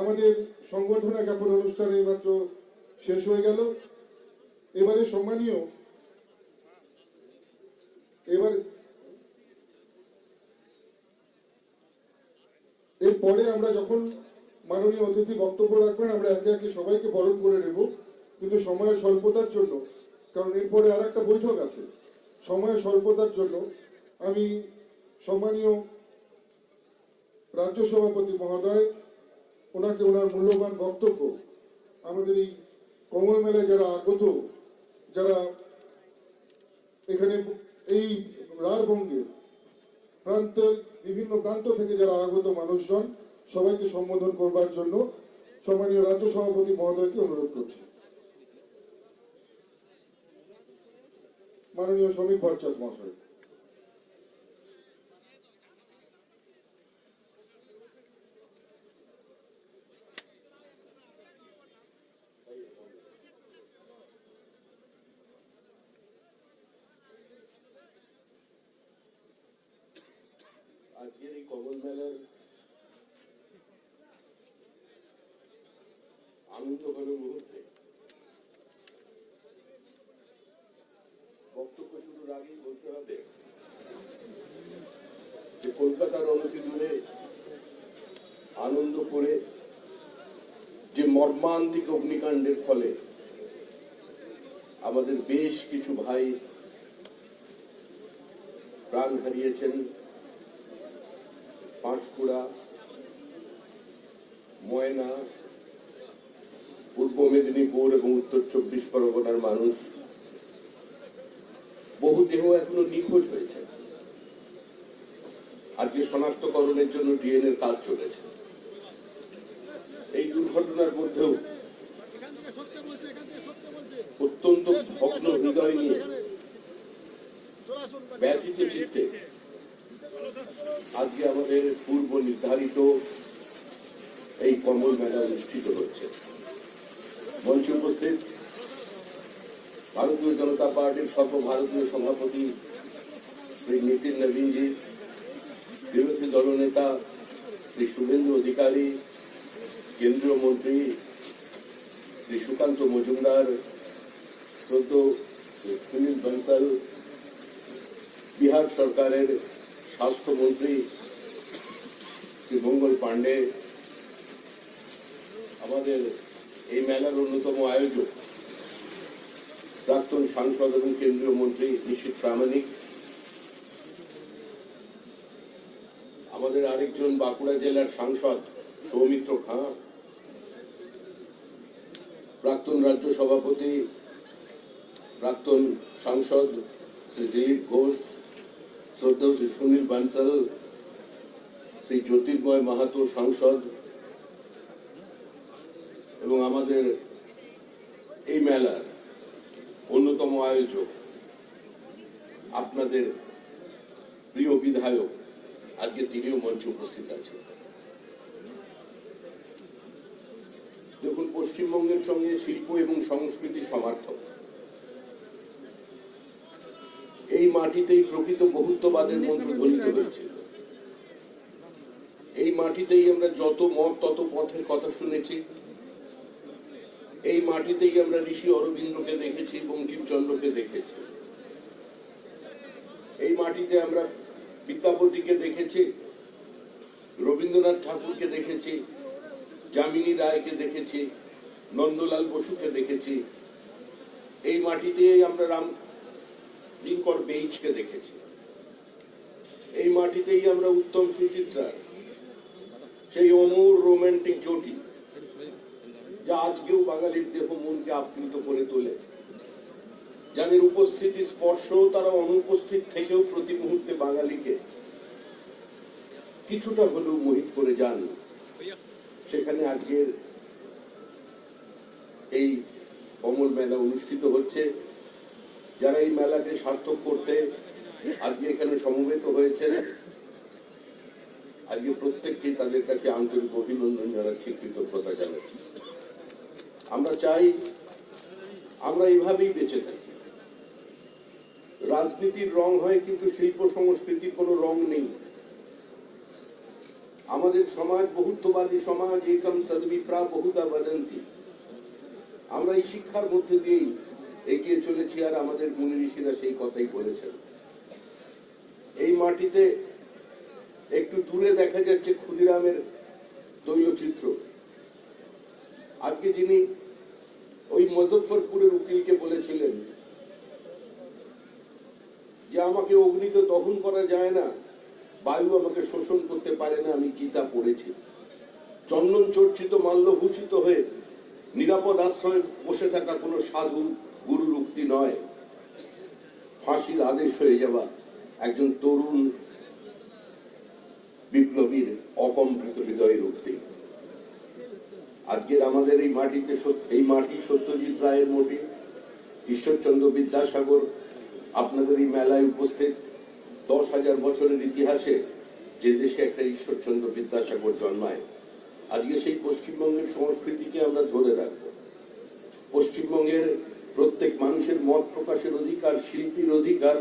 আমাদের সংগঠন জ্ঞাপন অনুষ্ঠান এইমাত্র শেষ হয়ে গেল। এবারে সম্মানীয় এরপরে আমরা যখন মাননীয় অতিথি বক্তব্য রাখবেন আমরা একে একে সবাইকে বরণ করে নেব, কিন্তু সময়ের স্বল্পতার জন্য, কারণ এরপরে আর একটা বৈঠক আছে, সময়ের স্বল্পতার জন্য আমি সম্মানীয় রাজ্য সভাপতি মহোদয় ওনাকে ওনার মূল্যবান বক্তব্য আমাদের এই কমল মেলায় যারা আগত, যারা এখানে এই রাঢ়বঙ্গের প্রান্তের বিভিন্ন প্রান্ত থেকে যারা আগত মানুষজন সবাইকে সম্বোধন করবার জন্য সম্মানীয় রাজ্য সভাপতি মহোদয়কে অনুরোধ করছি। মাননীয় শ্রমিক ভট্টাচার্য মহাশয়। আজকের এই কমল মেলার আনন্দঘন মুহূর্তে বক্তব্য শুরুর আগেই বলতে হবে যে কলকাতার অনতি দূরে আনন্দপুরে যে মর্মান্তিক অগ্নিকাণ্ডের ফলে আমাদের বেশ কিছু ভাই প্রাণ হারিয়েছেন, পাঁশকুড়া, ময়না, পূর্ব মেদিনীপুর এবং উত্তর 24 পরগনার মানুষ, বহু দেহ এখনো নিখোঁজ হয়েছে। আজকে শনাক্তকরণের জন্য ডিএনএ এর কাজ চলেছে। এই দুর্ঘটনার মধ্যেও অত্যন্ত ভগ্ন হৃদয় নিয়ে ব্যথিত চিত্তে আজকে আমাদের পূর্ব নির্ধারিত এই কমল মেলা অনুষ্ঠিত হচ্ছে। মঞ্চে উপস্থিত ভারতীয় জনতা পার্টির সর্বভারতীয় সভাপতি শ্রী নীতিন নবীনজি, বিরোধী দলনেতা শ্রী শুভেন্দু অধিকারী, কেন্দ্রীয় মন্ত্রী শ্রী সুকান্ত মজুমদার, সুনীল বনসাল, বিহার সরকারের স্বাস্থ্যমন্ত্রী শ্রী মঙ্গল পাণ্ডে, আমাদের এই মেলার অন্যতম আয়োজক প্রাক্তন সাংসদ এবং কেন্দ্রীয় মন্ত্রী নিশীথ প্রামাণিক, আমাদের আরেকজন বাঁকুড়া জেলার সাংসদ সৌমিত্র খাঁ, প্রাক্তন রাজ্য সভাপতি প্রাক্তন সাংসদ শ্রী দিলীপ ঘোষ, শ্রদ্ধেয় শ্রী সুনীল বানসাল, শ্রী জ্যোতির্ময় মাহাতো সাংসদ এবং আমাদের এই মেলার অন্যতম আয়োজক আপনাদের প্রিয় বিধায়ক, আজকে তিনিও মঞ্চে উপস্থিত আছেন। দেখুন, পশ্চিমবঙ্গের সঙ্গে শিল্প এবং সংস্কৃতি সমার্থক এই মাটিতেই প্রকৃত বহুত্ববাদের মন্ত্র ধ্বনিত হয়েছিল। এই মাটিতেই আমরা যত মত তত পথের কথা শুনেছি। এই মাটিতেই আমরা ঋষি অরবিন্দকে দেখেছি, বঙ্কিমচন্দ্রকে দেখেছি। এই মাটিতে আমরা বিদ্যাপতিকে দেখেছি, রবীন্দ্রনাথ ঠাকুরকে দেখেছি, যামিনী রায়কে দেখেছি, নন্দলাল বসুকে দেখেছি। এই মাটিতেই আমরা লিঙ্কন বেইজকে দেখেছি। এই মাটিতেই আমরা উত্তম সুচিত্রার সেই অমর রোমান্টিক জুটি, যা আজকেও বাঙালির দেহ মনকে আপ্লুত করে তোলে, যাদের উপস্থিতি স্পর্শ তারা অনুপস্থিত থেকেও প্রতি মুহূর্তে বাঙালিকে কিছুটা হলেও মোহিত করে যান। সেখানে আজকের এই কমল মেলা অনুষ্ঠিত হচ্ছে। যারা এই মেলাকে সার্থক করতে আজকে এখানে সমবেত হয়েছেন, আজকে প্রত্যেককে তাদের কাছে আন্তরিক অভিনন্দন জানাচ্ছি, কৃতজ্ঞতা জানাচ্ছি। আমরা চাই আমরা এইভাবেই বেঁচে থাকি। রাজনীতির রং হয়, কিন্তু শিল্প সংস্কৃতির কোনো রং নেই। আমাদের সমাজ বহুত্ববাদী সমাজ, একম সদ্বিপ্রা বহুদা বদন্তি। আমরা এই শিক্ষার মধ্যে দিয়েই এগিয়ে চলেছি, আর আমাদের মুনি ঋষিরা সেই কথাই বলেছেন। এই মাটিতে একটু দূরে দেখা যাচ্ছে ক্ষুদিরামের তৈলচিত্র। আজকে যিনি ওই মুজফ্ফরপুরের উকিলকে বলেছিলেন যে আমাকে অগ্নিতে দহন করা যায় না, বায়ু আমাকে শোষণ করতে পারে না, আমি গীতা পড়েছি। চন্দন চর্চিত মাল্যভূষিত হয়ে নিরাপদ আশ্রয়ে বসে থাকা কোনো সাধু গুরুর উক্তি নয়, ফাঁসির আদেশ হয়ে যাওয়া একজন তরুণ বিপ্লবীর অকম্পিত হৃদয়ের উক্তি। আজকের আমাদের এই মাটিতে, এই মাটি সত্যজিৎ রায়ের মাটি, ঈশ্বরচন্দ্র বিদ্যাসাগর আপনাদের এই মেলায় উপস্থিত। 10,000 বছরের ইতিহাসে যে দেশে একটা ঈশ্বরচন্দ্র বিদ্যাসাগর জন্মায়, আজকে সেই পশ্চিমবঙ্গের সংস্কৃতিকে আমরা ধরে রাখব। পশ্চিমবঙ্গের প্রত্যেক মানুষের মত প্রকাশের অধিকার, শিল্পীর অধিকার,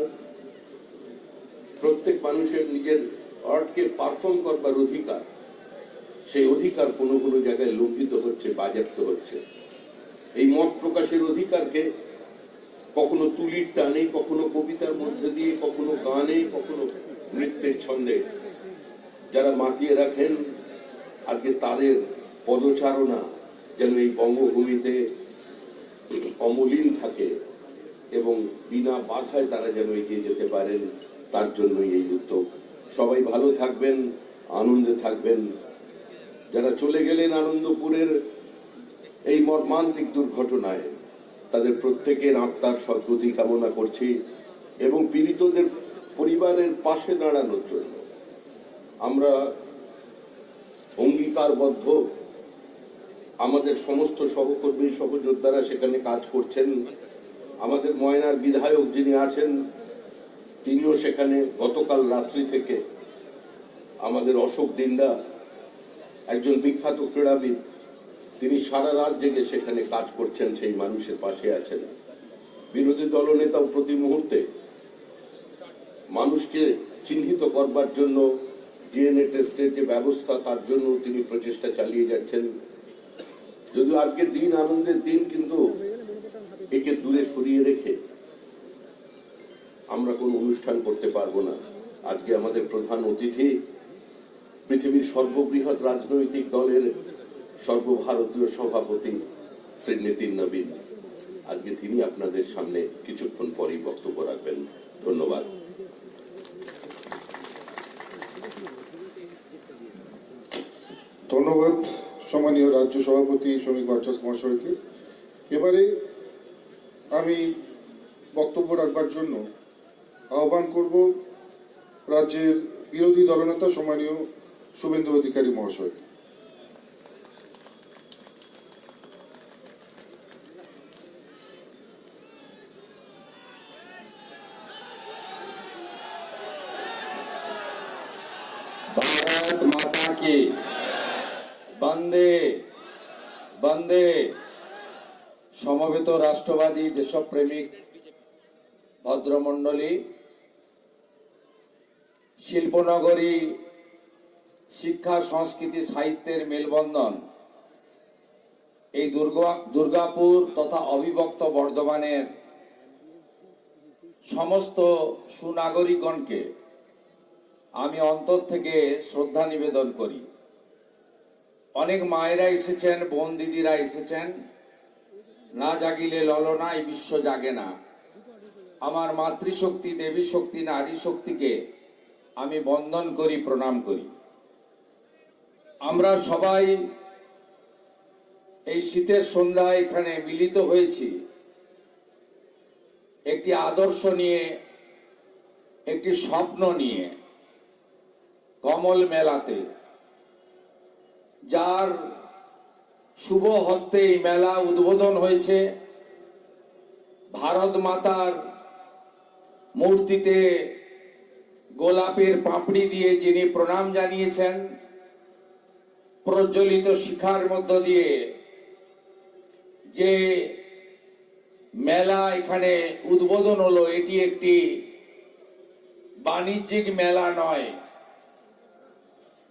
প্রত্যেক মানুষের নিজের আর্টকে পারফর্ম করবার অধিকার, সেই অধিকার কোনো কোনো জায়গায় লঙ্ঘিত হচ্ছে, বাজেয়াপ্ত হচ্ছে। এই মত প্রকাশের অধিকারকে কখনো তুলির টানে, কখনো কবিতার মধ্যে দিয়ে, কখনো গানে, কখনো নৃত্যের ছন্দে যারা মাতিয়ে রাখেন, আজকে তাদের পদচারণা যেন এই বঙ্গভূমিতে অমলিন থাকে এবং বিনা বাধায় তারা যেন এগিয়ে যেতে পারেন, তার জন্যই এই উদ্যোগ। সবাই ভালো থাকবেন, আনন্দে থাকবেন। যারা চলে গেলেন আনন্দপুরের এই মর্মান্তিক দুর্ঘটনায়, তাদের প্রত্যেকের আত্মার সদ্গতি কামনা করছি এবং পীড়িতদের পরিবারের পাশে দাঁড়ানোর জন্য আমরা অঙ্গীকারবদ্ধ। আমাদের সমস্ত সহকর্মী সহযোদ্ধারা সেখানে কাজ করছেন। আমাদের ময়নার বিধায়ক যিনি আছেন, তিনিও সেখানে গতকাল রাত্রি থেকে। আমাদের অশোক দিন্দা, একজন বিখ্যাত ক্রীড়াবিদ, তিনি সারা রাত জেগে সেখানে কাজ করছেন, সেই মানুষের পাশে আছেন। বিরোধী দলনেতাও প্রতি মুহূর্তে মানুষকে চিহ্নিত করবার জন্য ডিএনএ টেস্টের যে ব্যবস্থা, তার জন্য তিনি প্রচেষ্টা চালিয়ে যাচ্ছেন। যদিও আজকের দিন আনন্দের দিন, কিন্তু একে দূরে সরিয়ে রেখে আমরা কোনো অনুষ্ঠান করতে পারবো না। আজকে আমাদের প্রধান অতিথি পৃথিবীর সর্ববৃহৎ রাজনৈতিক দলের সর্বভারতীয় সভাপতি শ্রী নীতিন নবীন। আজকে তিনি আপনাদের সামনে কিছুক্ষণ পরেই বক্তব্য রাখবেন। ধন্যবাদ। ধন্যবাদ সম্মানীয় রাজ্য সভাপতি শ্রমিক ভট্টাচার্য মহাশয়কে। এবারে আমি বক্তব্য রাখবার জন্য আহ্বান করব রাজ্যের বিরোধী দলনেতা সম্মানীয় শুভেন্দু অধিকারী মহাশয়কে। भारत माता की বন্দে বন্দে। সমবেত রাষ্ট্রবাদী দেশপ্রেমিক ভদ্রমণ্ডলী, শিল্পনগরী, শিক্ষা সংস্কৃতি সাহিত্যের মেলবন্ধন এই দুর্গাপুর তথা অবিভক্ত বর্ধমানের সমস্ত সুনাগরিকগণকে আমি অন্তর থেকে শ্রদ্ধা নিবেদন করি। অনেক মায়েরা এসেছেন, বোন দিদিরা এসেছেন। না জাগিলে ললনা, এই বিশ্ব জাগে না। আমার মাতৃশক্তি, দেবী শক্তি, নারী শক্তিকে আমি বন্দন করি, প্রণাম করি। আমরা সবাই এই শীতের সন্ধ্যায় এখানে মিলিত হয়েছি একটি আদর্শ নিয়ে, একটি স্বপ্ন নিয়ে। কমল মেলাতে, যার শুভ হস্তে এই মেলা উদ্বোধন হয়েছে, ভারত মাতার মূর্তিতে গোলাপের পাপড়ি দিয়ে যিনি প্রণাম জানিয়েছেন, প্রজ্বলিত শিখার মধ্য দিয়ে যে মেলা এখানে উদ্বোধন হলো, এটি একটি বাণিজ্যিক মেলা নয়,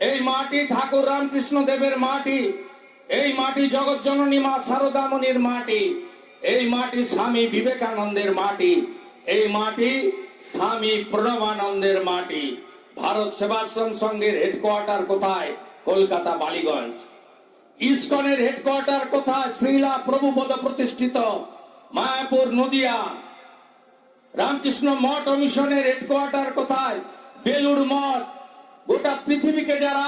এই মাটি ঠাকুর রামকৃষ্ণ দেবের মাটি, এই মাটি জগৎজননী মা শারদামণির মাটি, এই মাটি স্বামী বিবেকানন্দের মাটি, এই মাটি স্বামী প্রণবানন্দের মাটি। ভারত সেবাশ্রম সংঘের হেডকোয়ার্টার কোথায়? কলকাতা বালিগঞ্জ। ইসকনের হেডকোয়ার্টার কোথায়? শ্রীলা প্রভুপদ প্রতিষ্ঠিত মায়াপুর নদিয়া। রামকৃষ্ণ মঠ ও মিশনের হেডকোয়ার্টার কোথায়? বেলুড় মঠ। গোটা পৃথিবীকে যারা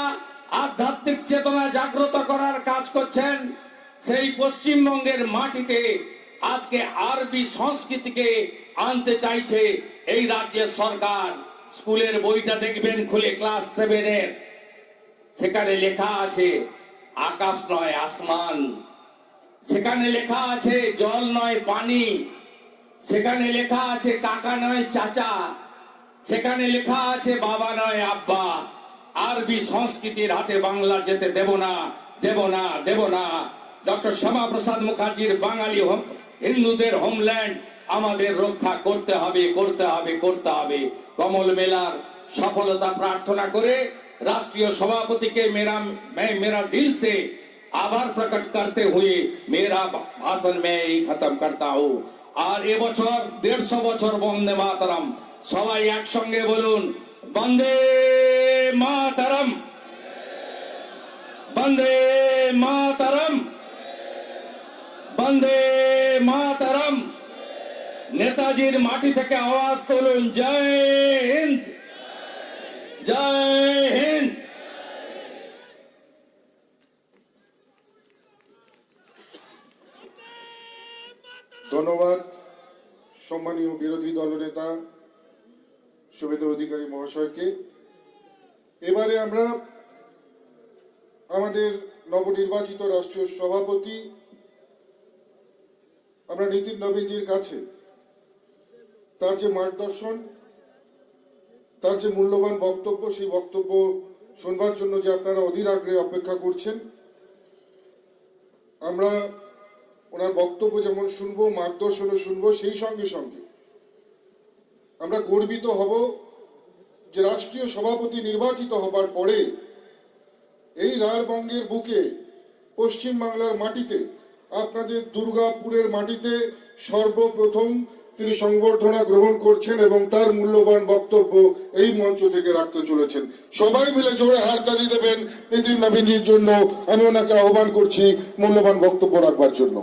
আধ্যাত্মিক চেতনা জাগ্রত করার কাজ করছেন, সেই পশ্চিমবঙ্গের মাটিতে আজকে আরবি সংস্কৃতিকে আনতে চাইছে এই রাজ্যের সরকার। স্কুলের বইটা দেখবেন খুলে, ক্লাস 7-এর, সেখানে লেখা আছে আকাশ নয় আসমান, সেখানে লেখা আছে জল নয় পানি, সেখানে লেখা আছে কাকা নয় চাচা, সেখানে লেখা আছে বাবা নয় আব্বা। আরবি সংস্কৃতির হাতে বাংলা যেতে দেব না, দেব না, দেব না। ডক্টর শ্যামাপ্রসাদ মুখার্জির বাঙালি হিন্দুদের হোমল্যান্ড আমাদের রক্ষা করতে হবে, করতে হবে, করতে হবে। কমল মেলার সফলতা প্রার্থনা করে राष्ट्रीय सभापति के मेरा दिल से आभार प्रकट करते हुए मेरा भाषण में ही खत्म करता हूँ। और ए बछर 150 बछर वंदे मातरम, सबाई एक संगे बोलुन वंदे मातरम, वंदे मातरम, वंदे मातरम। नेताजीर माटी थेके आवाज तुलुन जय हिंद, जय हिंद। ধন্যবাদ সম্মানীয় বিরোধী দলনেতা শুভেন্দু অধিকারী মহাশয়কে। এবারে আমরা আমাদের নবনির্বাচিত রাষ্ট্রীয় সভাপতি আমরা নীতিন নবীনজির কাছে তার যে মার্গদর্শন, তার যে মূল্যবান বক্তব্য, সেই বক্তব্য শুনবার জন্য যে আপনারা অধীর আগ্রহে অপেক্ষা করছেন, আমরা ওনার বক্তব্য যেমন শুনবো, মার্গদর্শনও শুনবো, সেই সঙ্গে সঙ্গে আমরা গর্বিত হব যে রাষ্ট্রীয় সভাপতি নির্বাচিত হবার পরে এই রাঢ়বঙ্গের বুকে, পশ্চিম বাংলার মাটিতে, আপনাদের দুর্গাপুরের মাটিতে সর্বপ্রথম তিনি সংবর্ধনা গ্রহণ করছেন এবং তার মূল্যবান বক্তব্য এই মঞ্চ থেকে রাখতে চলেছেন। সবাই মিলে জোরে হাততালি দেবেন নীতিন নবীনজির জন্য। আমি ওনাকে আহ্বান করছি মূল্যবান বক্তব্য রাখবার জন্য।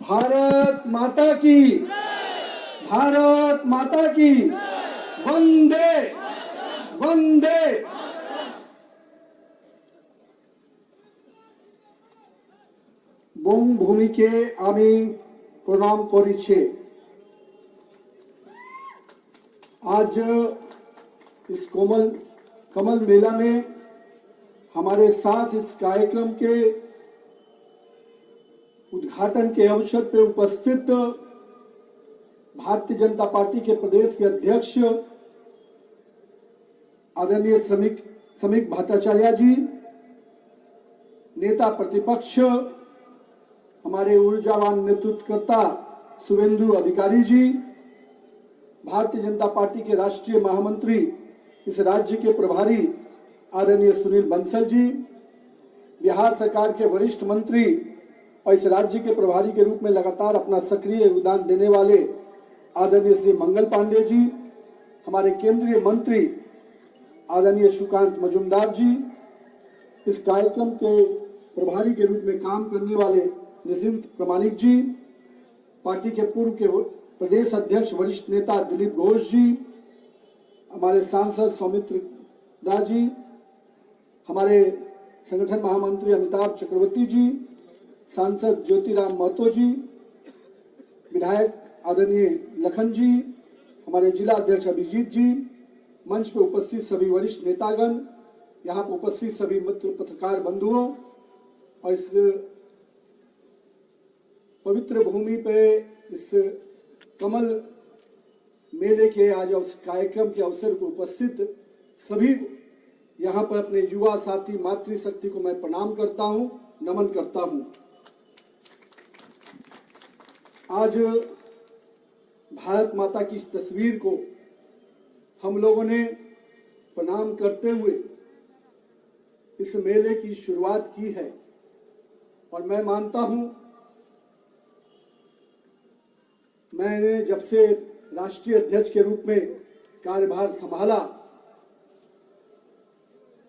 भारत माता की, भारत माता की, वंदे वंदे। বঙ্গভূমিকে আমি প্রণাম করিছি। आज इस कमल मेला में हमारे साथ इस कार्यक्रम के उद्घाटन के अवसर पर उपस्थित भारतीय जनता पार्टी के प्रदेश के अध्यक्ष आदरणीय श्रमिक भट्टाचार्य जी, नेता प्रतिपक्ष हमारे ऊर्जावान नेतृत्वकर्ता शुभेंदु अधिकारी जी, भारतीय जनता पार्टी के राष्ट्रीय महामंत्री, इस राज्य के प्रभारी आदरणीय सुनील बंसल जी, बिहार सरकार के वरिष्ठ मंत्री और इस राज्य के प्रभारी के रूप में लगातार अपना सक्रिय योगदान देने वाले आदरणीय श्री मंगल पांडे जी, हमारे केंद्रीय मंत्री आदरणीय सुकांत मजुमदार जी, इस कार्यक्रम के प्रभारी के रूप में काम करने वाले निशिंत प्रमाणिक जी, पार्टी के पूर्व के प्रदेश अध्यक्ष वरिष्ठ नेता दिलीप घोष जी, हमारे सांसद सौमित्र दास जी, हमारे संगठन महामंत्री अमिताभ चक्रवर्ती जी, सांसद ज्योतिराम महतो जी, विधायक आदरणीय लखन जी, हमारे जिला अध्यक्ष अभिजीत जी, मंच पर उपस्थित सभी वरिष्ठ नेतागण, यहाँ पर उपस्थित सभी मित्र पत्रकार बंधुओं और इस पवित्र भूमि पे इस कमल मेले के आज कार्यक्रम के अवसर पर उपस्थित सभी यहाँ पर अपने युवा साथी मातृशक्ति को मैं प्रणाम करता हूँ, नमन करता हूँ। आज भारत माता की इस तस्वीर को हम लोगों ने प्रणाम करते हुए इस मेले की शुरुआत की है और मैं मानता हूं, मैंने जब से राष्ट्रीय अध्यक्ष के रूप में कार्यभार संभाला,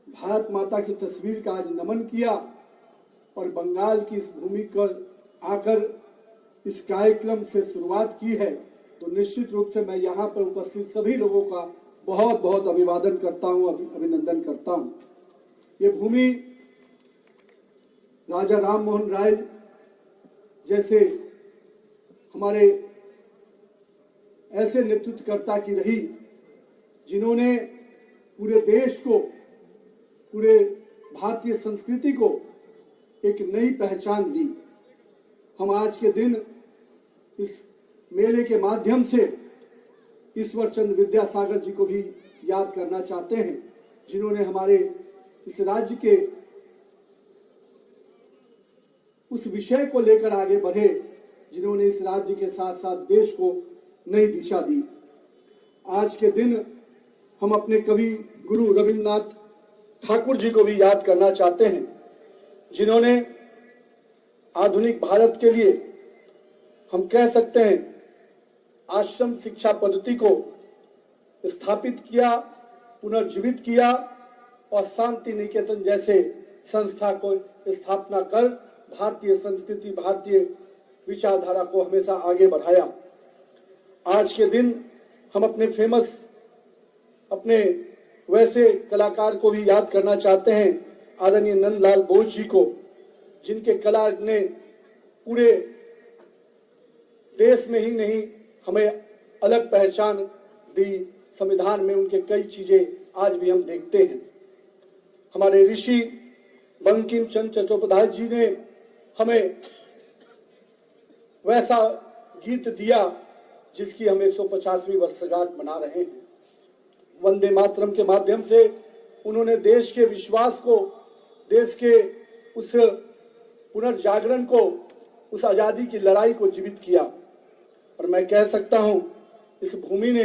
भारत माता की तस्वीर का आज नमन किया और बंगाल की इस भूमि पर आकर इस कार्यक्रम से शुरुआत की है, तो निश्चित रूप से मैं यहाँ पर उपस्थित सभी लोगों का बहुत बहुत अभिवादन करता हूँ, अभिनंदन करता हूँ। ये भूमि राजा राम मोहन राय जैसे हमारे ऐसे नेतृत्वकर्ता की रही जिन्होंने पूरे देश को, पूरे भारतीय संस्कृति को एक नई पहचान दी। हम आज के दिन इस मेले के माध्यम से ईश्वर चंद्र विद्यासागर जी को भी याद करना चाहते हैं, जिन्होंने हमारे इस राज्य के उस विषय को लेकर आगे बढ़े, जिन्होंने इस राज्य के साथ साथ देश को नई दिशा दी। आज के दिन हम अपने कवि गुरु रविन्द्रनाथ ठाकुर जी को भी याद करना चाहते हैं, जिन्होंने आधुनिक भारत के लिए, हम कह सकते हैं, आश्रम शिक्षा पद्धति को स्थापित किया, पुनर्जीवित किया और शांति निकेतन जैसे संस्था को स्थापना कर भारतीय संस्कृति, भारतीय विचारधारा को हमेशा आगे बढ़ाया। आज के दिन हम अपने वैसे कलाकार को भी याद करना चाहते हैं, आदरणीय नंदलाल बोस जी को, जिनके कला ने पूरे देश में ही नहीं हमें अलग पहचान दी। संविधान में उनके कई चीजें आज भी हम देखते हैं। हमारे ऋषि बंकिम चंद्र चट्टोपाध्याय जी ने हमें वैसा गीत दिया जिसकी हम 150वीं वर्षगांठ मना रहे हैं। वंदे मातरम के माध्यम से उन्होंने देश के विश्वास को, देश के उस पुनर्जागरण को, उस आजादी की लड़ाई को जीवित किया। और मैं कह सकता हूं, इस भूमि ने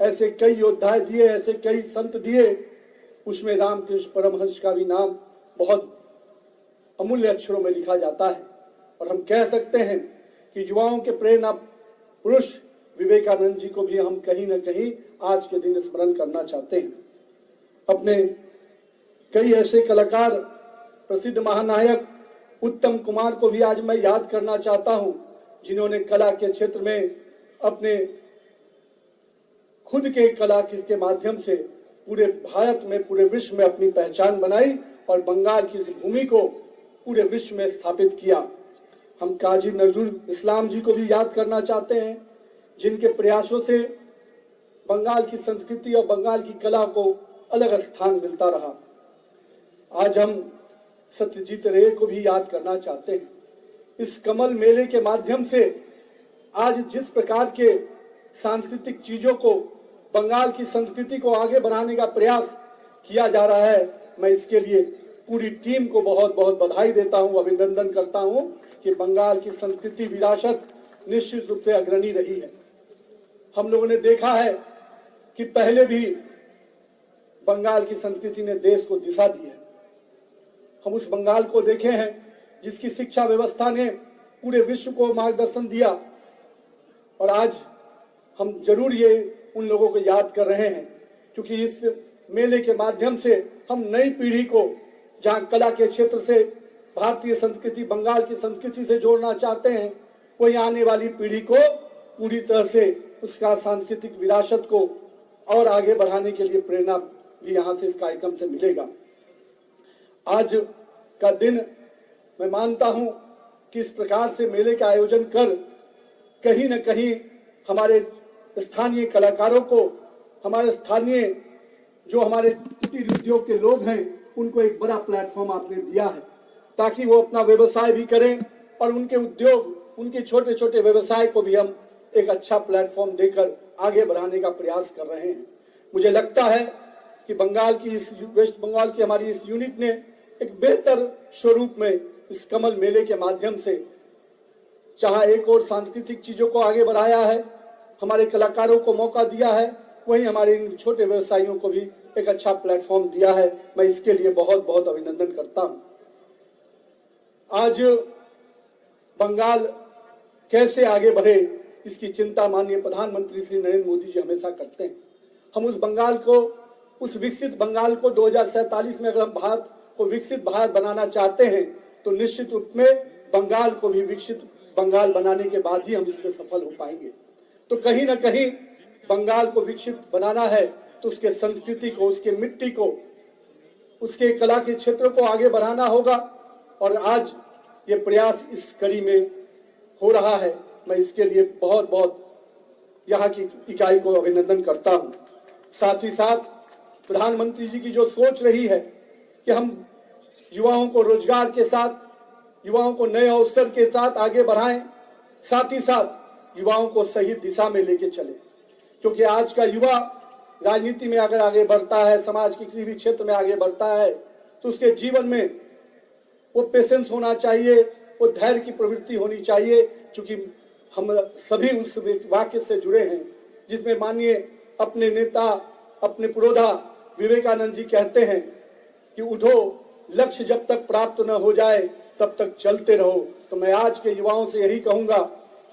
ऐसे कई योद्धा दिए, ऐसे कई संत दिए, उसमें रामकृष्ण परमहंस का भी नाम बहुत अमूल्य अक्षरों में लिखा जाता है। और हम कह सकते हैं कि युवाओं के प्रेरणा पुरुष विवेकानंद जी को भी हम कहीं न कहीं आज के दिन स्मरण करना चाहते हैं। अपने कई ऐसे कलाकार, प्रसिद्ध महानायक उत्तम कुमार को भी आज मैं याद करना चाहता हूं, जिन्होंने कला के क्षेत्र में अपने खुद के कला के माध्यम से पूरे भारत में, पूरे विश्व में अपनी पहचान बनाई और बंगाल की इस भूमि को पूरे विश्व में स्थापित किया। हम काजी नजरुल इस्लाम जी को भी याद करना चाहते हैं, जिनके प्रयासों से बंगाल की संस्कृति और बंगाल की कला को अलग स्थान मिलता रहा। आज हम सत्यजीत रे को भी याद करना चाहते हैं। इस कमल मेले के माध्यम से आज जिस प्रकार के सांस्कृतिक चीजों को, बंगाल की संस्कृति को आगे बढ़ाने का प्रयास किया जा रहा है, मैं इसके लिए पूरी टीम को बहुत बहुत बधाई देता हूं, अभिनंदन करता हूं कि बंगाल की संस्कृति विरासत निश्चित रूप से अग्रणी रही है। हम लोगों ने देखा है कि पहले भी बंगाल की संस्कृति ने देश को दिशा दी है। हम उस बंगाल को देखे हैं जिसकी शिक्षा व्यवस्था ने पूरे विश्व को मार्गदर्शन दिया। और आज हम जरूर ये उन लोगों को याद कर रहे हैं, क्योंकि इस मेले के माध्यम से हम नई पीढ़ी को, जहां कला के क्षेत्र से भारतीय संस्कृति, बंगाल की संस्कृति से जोड़ना चाहते हैं, वही आने वाली पीढ़ी को पूरी तरह से उसका सांस्कृतिक विरासत को और आगे बढ़ाने के लिए प्रेरणा भी यहाँ से इस कार्यक्रम से मिलेगा। आज का दिन मैं मानता हूं कि इस प्रकार से मेले का आयोजन कर कहीं न कहीं हमारे स्थानीय कलाकारों को, हमारे स्थानीय जो हमारे कुटीर उद्योग के लोग हैं, उनको एक बड़ा प्लेटफॉर्म आपने दिया है, ताकि वो अपना व्यवसाय भी करें और उनके उद्योग, उनके छोटे छोटे व्यवसाय को भी हम एक अच्छा प्लेटफॉर्म देकर आगे बढ़ाने का प्रयास कर रहे हैं। मुझे लगता है कि बंगाल की वेस्ट बंगाल की हमारी इस यूनिट ने एक बेहतर स्वरूप में इस कमल मेले के माध्यम से जहां एक और सांस्कृतिक चीजों को आगे बढ़ाया है, हमारे कलाकारों को मौका दिया है, वहीं हमारे इन छोटे व्यवसायियों को भी एक अच्छा प्लेटफॉर्म दिया है। मैं इसके लिए बहुत बहुत अभिनंदन करता हूं। आज बंगाल कैसे आगे बढ़े, इसकी चिंता माननीय प्रधानमंत्री श्री नरेंद्र मोदी जी हमेशा करते हैं। हम उस बंगाल को, उस विकसित बंगाल को 2047 में अगर हम भारत को विकसित भारत बनाना चाहते हैं तो निश्चित रूप में बंगाल को भी विकसित बंगाल बनाने के बाद ही हम इसमें सफल हो पाएंगे। तो कहीं ना कहीं बंगाल को विकसित बनाना है तो उसके संस्कृति को, उसके मिट्टी को, उसके कला के क्षेत्र को आगे बढ़ाना होगा और आज ये प्रयास इस कड़ी में हो रहा है। मैं इसके लिए बहुत बहुत यहाँ की इकाई को अभिनंदन करता हूं। साथ ही साथ प्रधानमंत्री जी की जो सोच रही है कि हम युवाओं को रोजगार के साथ, युवाओं को नए अवसर के साथ आगे बढ़ाएं, साथ ही साथ युवाओं को सही दिशा में लेके चले, क्योंकि आज का युवा राजनीति में अगर आगे बढ़ता है, समाज के किसी भी क्षेत्र में आगे बढ़ता है तो उसके जीवन में वो पेशेंस होना चाहिए, वो धैर्य की प्रवृत्ति होनी चाहिए। क्योंकि हम सभी उस वाक्य से जुड़े हैं जिसमें माननीय अपने नेता, अपने पुरोधा विवेकानंद जी कहते हैं कि उठो, लक्ष्य जब तक प्राप्त न हो जाए तब तक चलते रहो। तो मैं आज के युवाओं से यही कहूंगा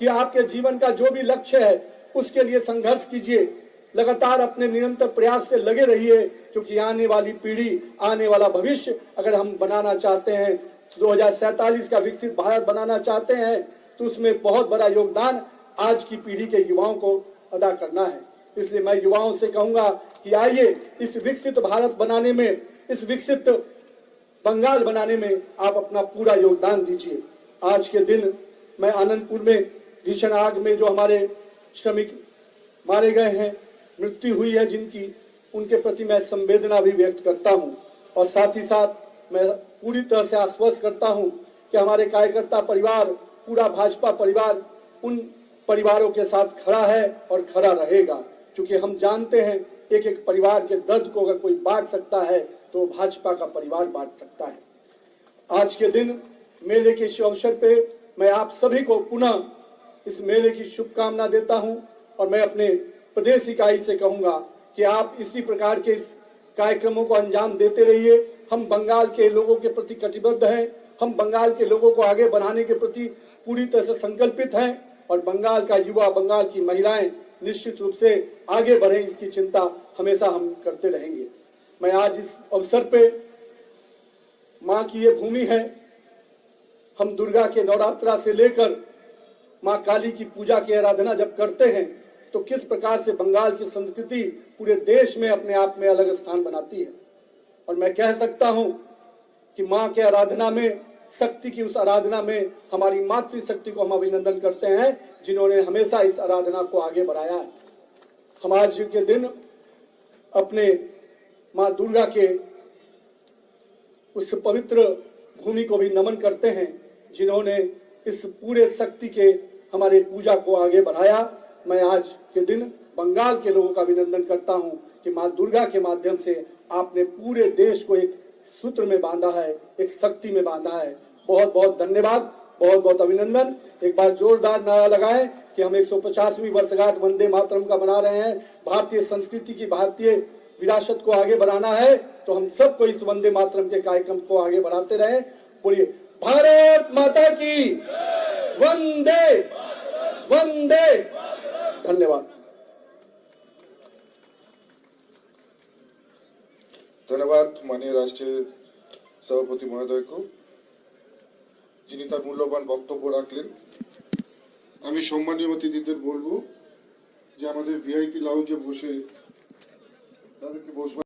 कि आपके जीवन का जो भी लक्ष्य है उसके लिए संघर्ष कीजिए, लगातार अपने निरंतर प्रयास से लगे रहिए, क्योंकि आने वाली पीढ़ी, आने वाला भविष्य अगर हम बनाना चाहते हैं, 2047 का विकसित भारत बनाना चाहते हैं, तो उसमें बहुत बड़ा योगदान आज की पीढ़ी के युवाओं को अदा करना है। इसलिए मैं युवाओं से कहूंगा कि आइए इस विकसित भारत बनाने में, इस विकसित बंगाल बनाने में आप अपना पूरा योगदान दीजिए। आज के दिन मैं आनंदपुर में भीषण आग में जो हमारे श्रमिक मारे गए हैं, मृत्यु हुई है जिनकी, उनके प्रति मैं संवेदना भी व्यक्त करता हूं और साथ ही साथ मैं पूरी तरह से आश्वस्त करता हूं कि हमारे कार्यकर्ता परिवार, पूरा भाजपा परिवार उन परिवारों के साथ खड़ा है और खड़ा रहेगा, क्योंकि हम जानते हैं एक एक परिवार के दर्द को अगर कोई बांट सकता है तो भाजपा का परिवार बांट सकता है। आज के दिन मेले के इस अवसर पे मैं आप सभी को पुनः इस मेले की शुभकामना देता हूं और मैं अपने प्रदेश इकाई से कहूंगा कि आप इसी प्रकार के इस कार्यक्रमों को अंजाम देते रहिए। हम बंगाल के लोगों के प्रति कटिबद्ध हैं, हम बंगाल के लोगों को आगे बढ़ाने के प्रति पूरी तरह से संकल्पित हैं और बंगाल का युवा, बंगाल की महिलाएं निश्चित रूप से आगे बढ़े, इसकी चिंता हमेशा हम करते रहेंगे। मैं आज इस अवसर पे, माँ की ये भूमि है, हम दुर्गा के नवरात्रा से लेकर माँ काली की पूजा की आराधना जब करते हैं तो किस प्रकार से बंगाल की संस्कृति पूरे देश में अपने आप में अलग स्थान बनाती है। और मैं कह सकता हूं कि माँ के आराधना में, शक्ति की उस आराधना में हमारी मातृशक्ति को हम अभिनंदन करते हैं जिन्होंने हमेशा इस आराधना को आगे बढ़ाया है। हम आज के दिन अपने माँ दुर्गा के उस पवित्र भूमि को भी नमन करते हैं जिन्होंने इस पूरे शक्ति के हमारे पूजा को आगे बढ़ाया। मैं आज के दिन बंगाल के लोगों का अभिनंदन करता हूं कि माँ दुर्गा के माध्यम से आपने पूरे देश को एक सूत्र में बांधा है, एक शक्ति में बांधा है। बहुत बहुत धन्यवाद, बहुत बहुत अभिनंदन। एक बार जोरदार नारा लगाएं कि हम 150वीं वर्षगांठ वंदे मातरम का मना रहे हैं। भारतीय संस्कृति की, भारतीय विरासत को आगे बढ़ाना है तो हम सबको इस वंदे मातरम के कार्यक्रम को आगे बढ़ाते रहें। बोलिए भारत माता की वंदे वंदे। धन्यवाद। धन्यवाद माननीय राष्ट्रीय सभापति महोदय को, যিনি তার মূল্যবান বক্তব্য রাখলেন। আমি সম্মানীয় অতিথিদের বলবো যে আমাদের ভিআইপি লাউঞ্জে বসে তাদেরকে বসবার